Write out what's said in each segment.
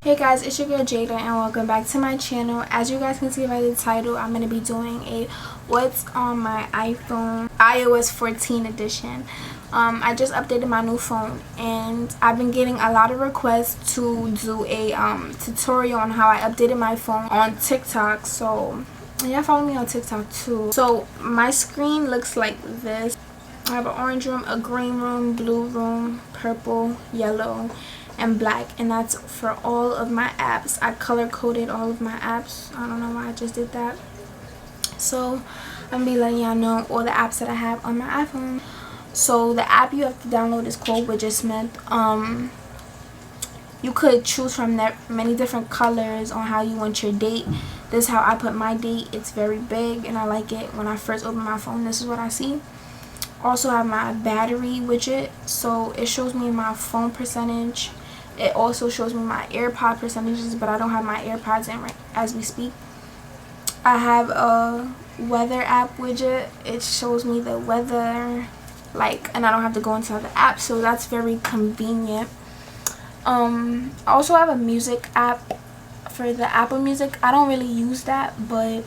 Hey guys, it's your girl Jada and welcome back to my channel. As you guys can see by the title, I'm going to be doing a what's on my iPhone iOS 14 edition. I just updated my new phone and I've been getting a lot of requests to do a tutorial on how I updated my phone on TikTok. So yeah, follow me on TikTok too. So my screen looks like this. I have an orange room, a green room, blue room, purple, yellow, and black, and that's for all of my apps. I color coded all of my apps. I don't know why I just did that. So I'm gonna be letting y'all know all the apps that I have on my iPhone. So the app you have to download is called Widgetsmith. You could choose from many different colors on how you want your date. This is how I put my date. It's very big and I like it. When I first open my phone, this is what I see. Also have my battery widget, so it shows me my phone percentage. It also shows me my AirPod percentages, but I don't have my AirPods in right as we speak. I have a weather app widget. It shows me the weather, and I don't have to go into the app, so that's very convenient. I also have a music app for the Apple Music. I don't really use that, but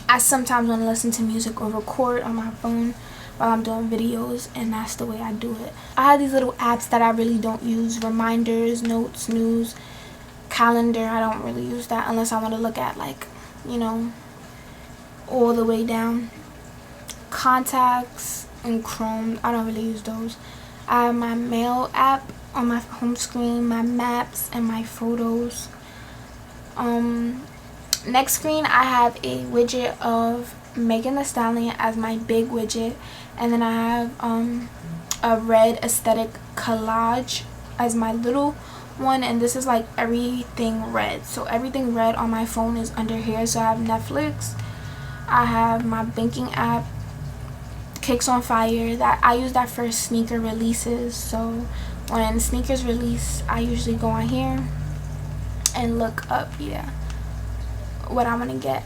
I sometimes want to listen to music or record on my phone while I'm doing videos, and that's the way I do it. I have these little apps that I really don't use: reminders, notes, news, calendar. I don't really use that unless I want to look at all the way down. Contacts and Chrome, I don't really use those. I have my mail app on my home screen, my maps, and my photos. Next screen, I have a widget of Megan Thee Stallion as my big widget, and then I have a red aesthetic collage as my little one, and this is like everything red. So everything red on my phone is under here. So I have Netflix, I have my banking app, Kicks on Fire, that I use that for sneaker releases. So when sneakers release, I usually go on here and look up what I'm gonna get.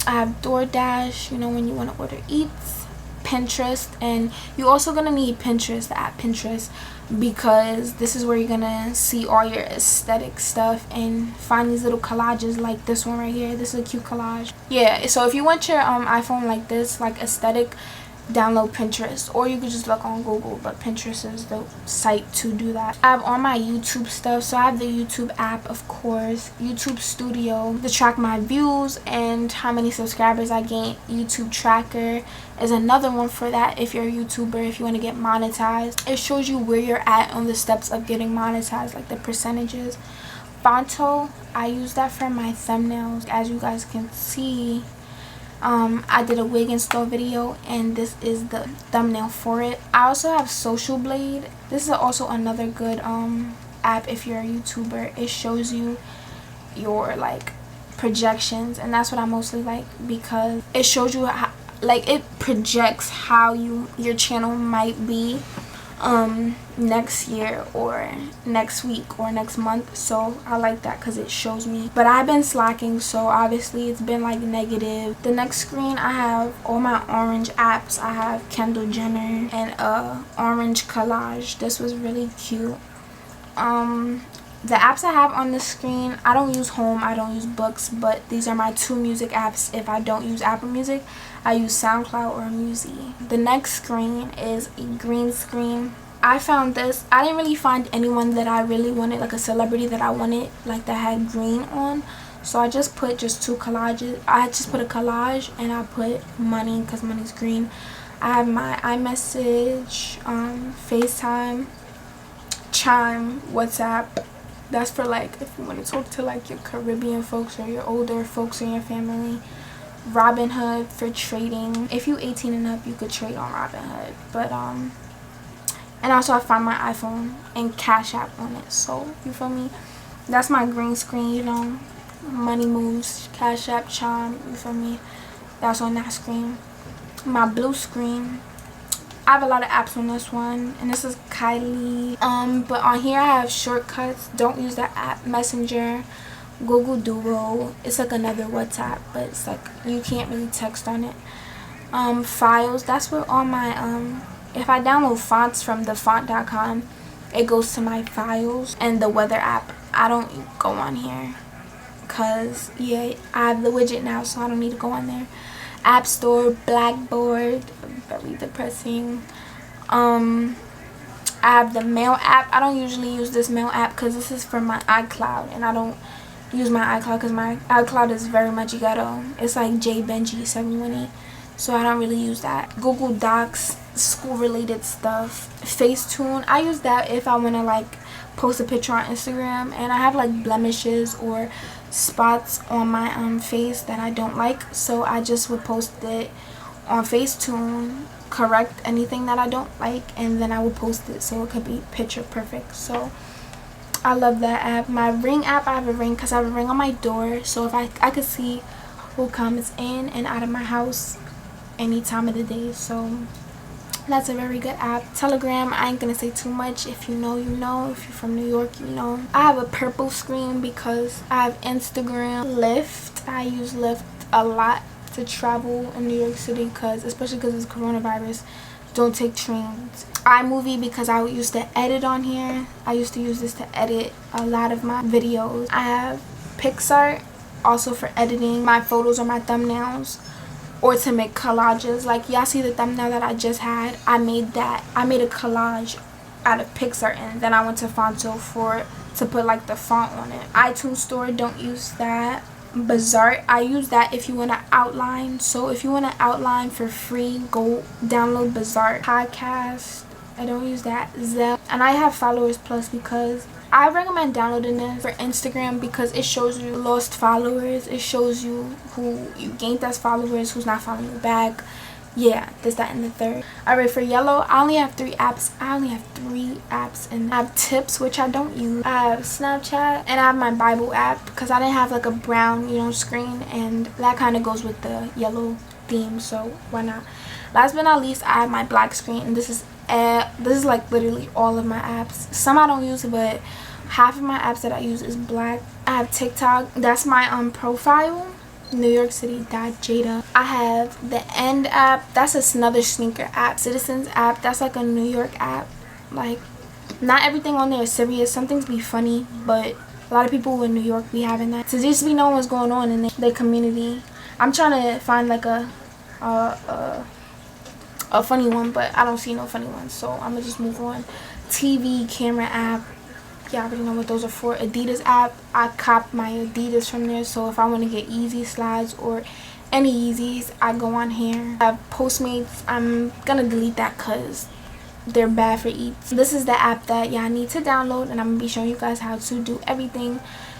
I have DoorDash, when you want to order eats, Pinterest, and you're also gonna need Pinterest, the app Pinterest, because this is where you're gonna see all your aesthetic stuff and find these little collages like this one right here. This is a cute collage. Yeah, so if you want your iPhone like this, like aesthetic, download Pinterest, or you could just look on Google, but Pinterest is the site to do that. I have all my YouTube stuff, so I have the YouTube app, of course, YouTube Studio to track my views and how many subscribers I gain. YouTube Tracker is another one for that if you're a YouTuber, if you want to get monetized. It shows you where you're at on the steps of getting monetized, like the percentages. Fonto, I use that for my thumbnails. As you guys can see, I did a wig install video and this is the thumbnail for it. I also have Social Blade. This is also another good app if you're a YouTuber. It shows you your projections, and that's what I mostly like because it shows you how, it projects how your channel might be next year or next week or next month. So I like that because it shows me, but I've been slacking, so obviously it's been negative. The next screen, I have all my orange apps. I have Kendall Jenner and orange collage. This was really cute. The apps I have on the screen, I don't use Home, I don't use Books, but these are my two music apps. If I don't use Apple Music, I use SoundCloud or Musi. The next screen is a green screen. I found this. I didn't really find anyone that I really wanted, like a celebrity that I wanted, that had green on. So I just put two collages. I just put a collage and I put money because money's green. I have my iMessage, FaceTime, Chime, WhatsApp. That's for if you want to talk to your Caribbean folks or your older folks in your family. Robinhood for trading. If you 18 and up, you could trade on Robinhood. But and also I find my iPhone and Cash App on it. So you feel me? That's my green screen. Money moves, Cash App, Chime. You feel me? That's on that screen. My blue screen, I have a lot of apps on this one, and this is Kylie. But on here I have shortcuts. Don't use that app. Messenger, Google Duo. It's another WhatsApp, but it's you can't really text on it. Files, that's where all my if I download fonts from thefont.com, it goes to my files. And the weather app, I don't go on here because yeah, I have the widget now, so I don't need to go on there. App Store, Blackboard, very depressing. I have the mail app. I don't usually use this mail app because this is for my iCloud, and I don't use my iCloud because my iCloud is very much ghetto. It's like JBenji718, so I don't really use that. Google Docs, school related stuff. Facetune, I use that if I want to like post a picture on Instagram and I have like blemishes or spots on my face that I don't like, so I just would post it on Facetune, correct anything that I don't like, and then I would post it so it could be picture perfect. So I love that app. My Ring app, I have a Ring because I have a Ring on my door, so if I could see who comes in and out of my house any time of the day. So that's a very good app. Telegram, I ain't gonna say too much. If you know, you know. If you're from New York, you know. I have a purple screen because I have Instagram. Lyft, I use Lyft a lot to travel in New York City, because especially because it's coronavirus, don't take trains. iMovie, because I used to edit on here. I used to use this to edit a lot of my videos. I have Pixar, also for editing my photos or my thumbnails, or to make collages. Like y'all see the thumbnail that I just had, I made a collage out of Pixar, and then I went to Fonto to put like the font on it. iTunes Store, don't use that. Bazaar, I use that if you want to outline. So if you want to outline for free, go download Bazaar. Podcast, I don't use that. Zelle, and I have Followers Plus because I recommend downloading this for Instagram because it shows you lost followers. It shows you who you gained as followers, who's not following you back. Yeah, this, that, and the third. Alright, for YALL, I only have 3 apps. And I have Tips, which I don't use. I have Snapchat, and I have my Bible app because I didn't have like a brown, screen, and that kind of goes with the yellow theme, so why not? Last but not least, I have my black screen, and this is like literally all of my apps. Some I don't use, but half of my apps that I use is black. I have TikTok. That's my profile. New York City Jada. I have the End app. That's another sneaker app. Citizens app. That's like a New York app. Like, not everything on there is serious. Some things be funny, but a lot of people in New York be having that. So just be knowing what's going on in their community. I'm trying to find like a funny one, but I don't see no funny ones, so I'm gonna just move on. TV, camera app. Yeah, I already know what those are for. Adidas app, I cop my Adidas from there, so if I want to get Yeezy slides or any Yeezys, I go on here. I have Postmates. I'm gonna delete that because they're bad for eats. This is the app that y'all need to download, and I'm gonna be showing you guys how to do everything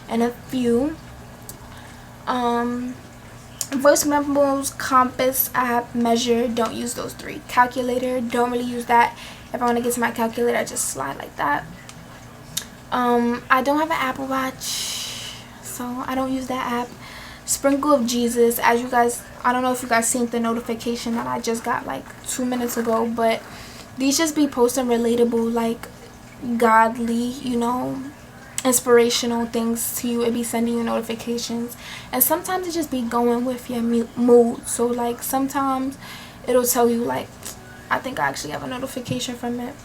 in a few. Voice memos, compass app, measure, don't use those 3. Calculator, don't really use that. If I want to get to my calculator, I just slide like that. I don't have an Apple Watch, so I don't use that app. Sprinkle of Jesus, as you guys, I don't know if you guys seen the notification that I just got like 2 minutes ago, but these just be posting relatable, like godly, inspirational things to you. It be sending you notifications, and sometimes it just be going with your mood. So like sometimes it'll tell you like, I think I actually have a notification from it.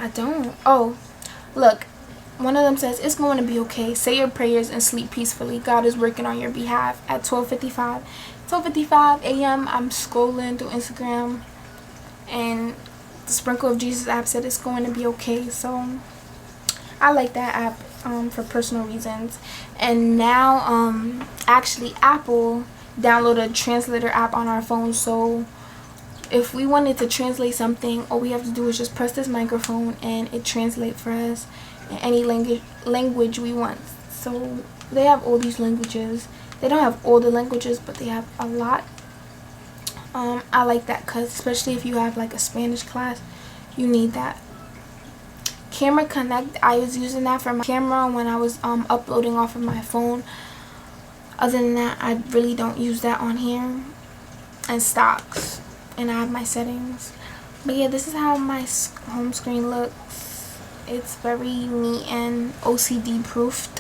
I don't. Oh, look, one of them says, it's going to be okay. Say your prayers and sleep peacefully. God is working on your behalf. At 12:55 a.m. I'm scrolling through Instagram, and the Sprinkle of Jesus app said it's going to be okay. So I like that app for personal reasons. And now actually Apple downloaded a translator app on our phone, so if we wanted to translate something, all we have to do is just press this microphone and it translates for us in any language we want. So they have all these languages. They don't have all the languages, but they have a lot. I like that because especially if you have like a Spanish class, you need that. Camera Connect, I was using that for my camera when I was uploading off of my phone. Other than that, I really don't use that on here. And Stocks, and I have my settings. But yeah, this is how my home screen looks. It's very neat and OCD proofed.